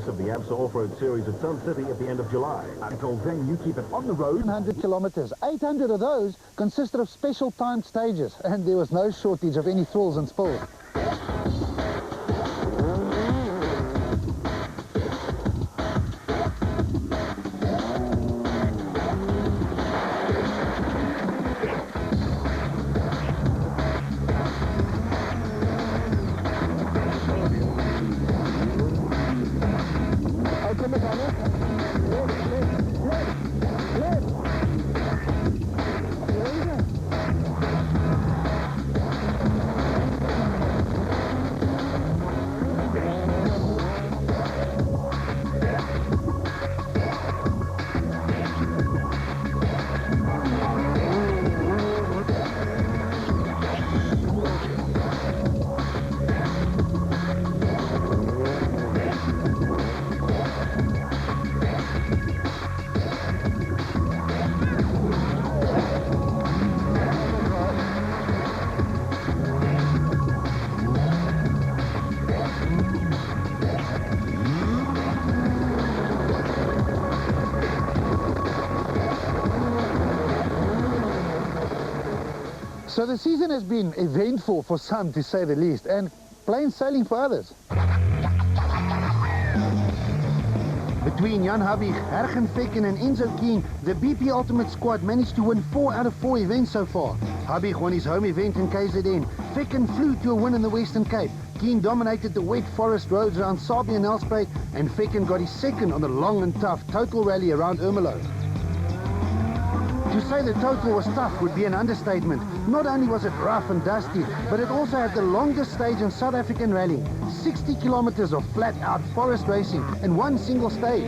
of the AMSA Off-Road Series at Sun City at the end of July. Until then, you keep it on the road. 100 kilometers. 800 of those consisted of special timed stages, and there was no shortage of any thrills and spills. So the season has been eventful for some, to say the least, and plain sailing for others. Between Jan Habig, Hergen Fekken and Enzo Keen, the BP Ultimate squad managed to win 4 out of 4 events so far. Habig won his home event in KZN. Fekken flew to a win in the Western Cape. Keen dominated the wet forest roads around Sabie and Nelspruit, and Fekken got his second on the long and tough Total Rally around Ermelo. To say the Total was tough would be an understatement. Not only was it rough and dusty, but it also had the longest stage in South African rally. 60 kilometers of flat-out forest racing in one single stage.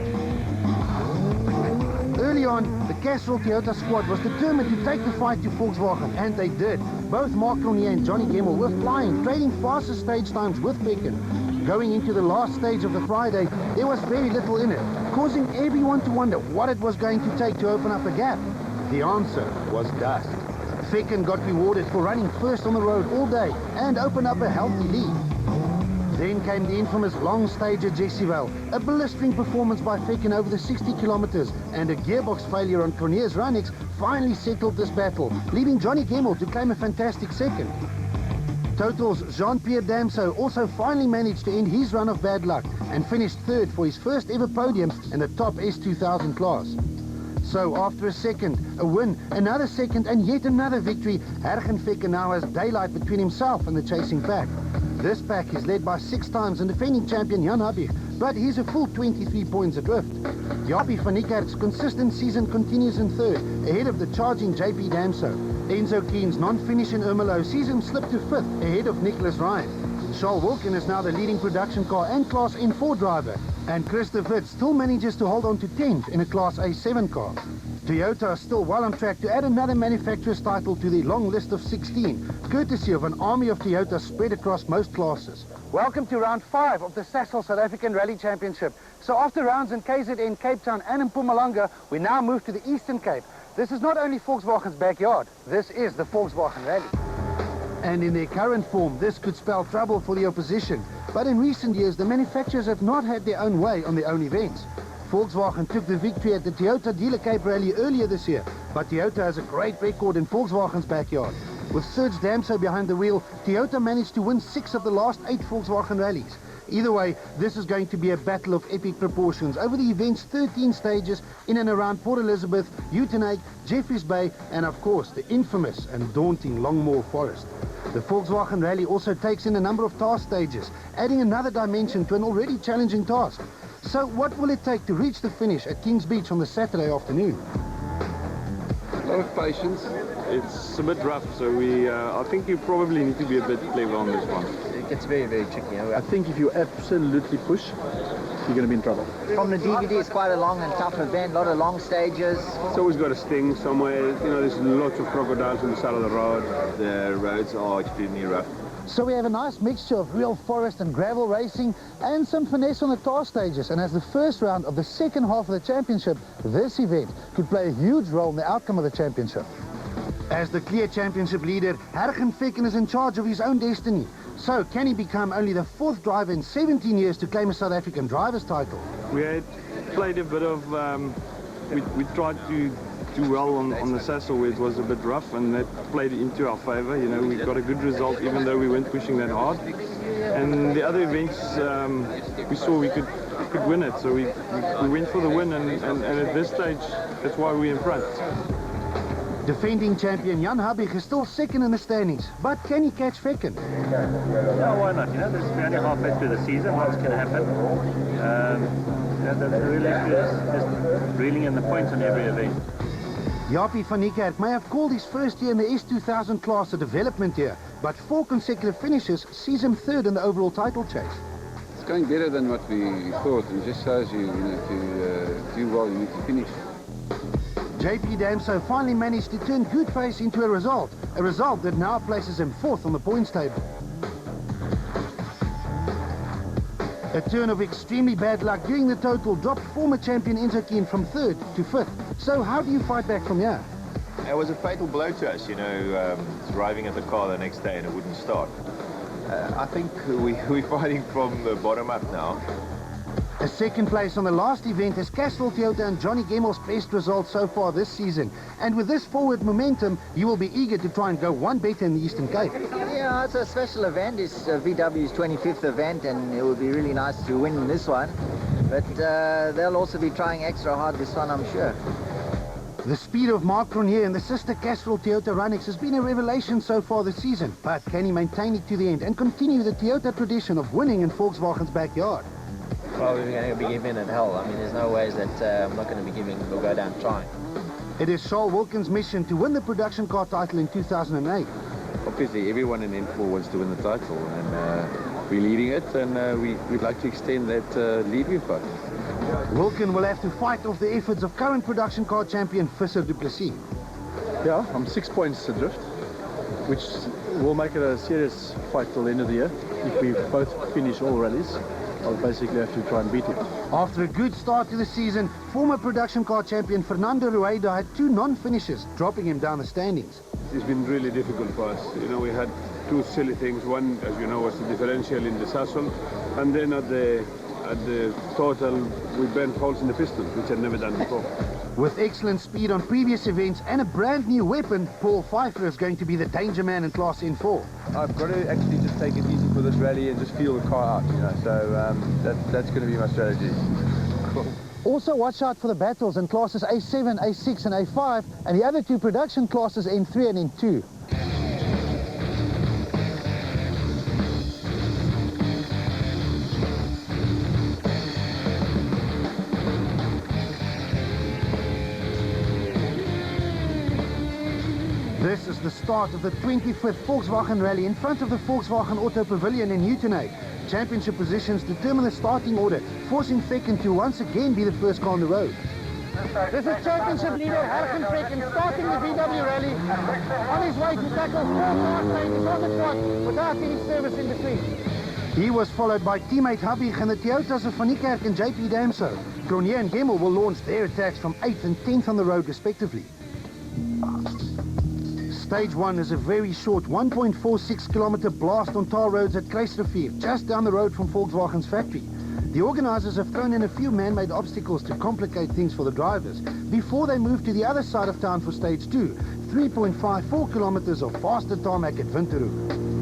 Early on, the Castrol Toyota squad was determined to take the fight to Volkswagen, and they did. Both Mark Cornier and Johnny Gemmell were flying, trading faster stage times with Fekken. Going into the last stage of the Friday, there was very little in it, causing everyone to wonder what it was going to take to open up a gap. The answer was dust. Fekken got rewarded for running first on the road all day and opened up a healthy lead. Then came the infamous long stage at Jessivale, a blistering performance by Fekken over the 60 kilometers, and a gearbox failure on Cornier's Runix finally settled this battle, leaving Johnny Gemmell to claim a fantastic second. Total's Jean-Pierre Damso also finally managed to end his run of bad luck and finished third for his first ever podium in the top S2000 class. So after a second, a win, another second and yet another victory, Hergen Fekken now has daylight between himself and the chasing pack. This pack is led by 6 times and defending champion Jan Habig, but he's a full 23 points adrift. Jaapie van Niekerk's consistent season continues in third, ahead of the charging JP Damso. Enzo Keen's non-finish in Ermelo sees him slip to 5th, ahead of Nicholas Ryan. Charles Wilkin is now the leading production car and Class N4 driver, and Christoph Witt still manages to hold on to 10th in a Class A7 car. Toyota are still well on track to add another manufacturer's title to their long list of 16, courtesy of an army of Toyotas spread across most classes. Welcome to round 5 of the Sasol South African Rally Championship. So after rounds in KZN, Cape Town and in Mpumalanga, we now move to the Eastern Cape. This is not only Volkswagen's backyard, this is the Volkswagen Rally. And in their current form, this could spell trouble for the opposition. But in recent years, the manufacturers have not had their own way on their own events. Volkswagen took the victory at the Toyota Dealer Cape Rally earlier this year, but Toyota has a great record in Volkswagen's backyard. With Serge Damso behind the wheel, Toyota managed to win 6 of the last 8 Volkswagen rallies. Either way, this is going to be a battle of epic proportions over the event's 13 stages in and around Port Elizabeth, Uitenhage, Jeffreys Bay, and of course the infamous and daunting Longmoor Forest. The Volkswagen Rally also takes in a number of task stages, adding another dimension to an already challenging task. So what will it take to reach the finish at Kings Beach on the Saturday afternoon? A lot of patience. It's a bit rough, so I think you probably need to be a bit clever on this one. It gets very, very tricky. I think if you absolutely push, you're going to be in trouble. From the DVD, it's quite a long and tough event, a lot of long stages. It's always got a sting somewhere. You know, there's lots of crocodiles on the side of the road. The roads are extremely rough. So we have a nice mixture of real forest and gravel racing and some finesse on the task stages. And as the first round of the second half of the championship, this event could play a huge role in the outcome of the championship. As the clear championship leader, Hergen Fekken is in charge of his own destiny. So, can he become only the 4th driver in 17 years to claim a South African driver's title? We had played a bit of, we tried to do well on the Sassel where it was a bit rough, and that played into our favour. You know, we got a good result even though we weren't pushing that hard. And the other events, we saw we could win it, so we went for the win, and at this stage, that's why we're in front. Defending champion Jan Habig is still second in the standings, but can he catch Vecken? Yeah, why not? You know, we're only halfway through the season. Lots can happen. The real issue is just reeling in the points on every event. Japie van Niekerk may have called his first year in the S2000 class a development year, but 4 consecutive finishes sees him 3rd in the overall title chase. It's going better than what we thought, and just shows you, to do well, you need to finish. JP Damso finally managed to turn good face into a result that now places him 4th on the points table. A turn of extremely bad luck during the total dropped former champion Enzo Kien from 3rd to 5th. So how do you fight back from here? It was a fatal blow to us, arriving at the car the next day and it wouldn't start. I think we're fighting from the bottom up now. A 2nd place on the last event is Castrol Toyota and Johnny Gemmel's best result so far this season. And with this forward momentum, you will be eager to try and go one better in the Eastern Cape. Yeah, it's a special event. It's VW's 25th event, and it would be really nice to win this one. But they'll also be trying extra hard this one, I'm sure. The speed of Mark Cronje and the sister Castrol Toyota Runnix has been a revelation so far this season. But can he maintain it to the end and continue the Toyota tradition of winning in Volkswagen's backyard? Well, we're going to be giving it hell. I mean, there's no ways that I'm not going to be we'll go down trying. It is Charles Wilkins' mission to win the production car title in 2008. Obviously, everyone in N4 wants to win the title, and we're leading it, and we'd like to extend that lead we've got. Wilkin will have to fight off the efforts of current production car champion Visser du Plessis. Yeah, I'm 6 points adrift, which will make it a serious fight till the end of the year. If we both finish all rallies, I'll basically have to try and beat him. After a good start to the season, former production car champion Fernando Rueda had 2 non-finishes, dropping him down the standings. It's been really difficult for us. We had 2 silly things. One, as you know, was the differential in the Sassel, and then at the total, we burnt holes in the piston, which I'd never done before. With excellent speed on previous events and a brand new weapon, Paul Pfeiffer is going to be the danger man in Class N4. I've got to actually just take it easy for this rally and just feel the car out, so that's going to be my strategy. Cool. Also watch out for the battles in classes A7, A6 and A5, and the other 2 production classes N3 and N2. This is the start of the 25th Volkswagen Rally in front of the Volkswagen Auto Pavilion in Uitenhage. Championship positions determine the starting order, forcing Vecken to once again be the first car on the road. This is championship leader Hargen Vecken starting the VW Rally. On his way to tackle 4 car changes on the trot without any service in between. He was followed by teammate Habig and the Toyotas of Van Niekerk and JP Damso. Cronje and Gemmel will launch their attacks from 8th and 10th on the road respectively. Stage 1 is a very short 1.46 kilometer blast on tar roads at Kruisrivier, just down the road from Volkswagen's factory. The organizers have thrown in a few man-made obstacles to complicate things for the drivers before they move to the other side of town for stage 2, 3.54 kilometers of faster tarmac at Winterhoek.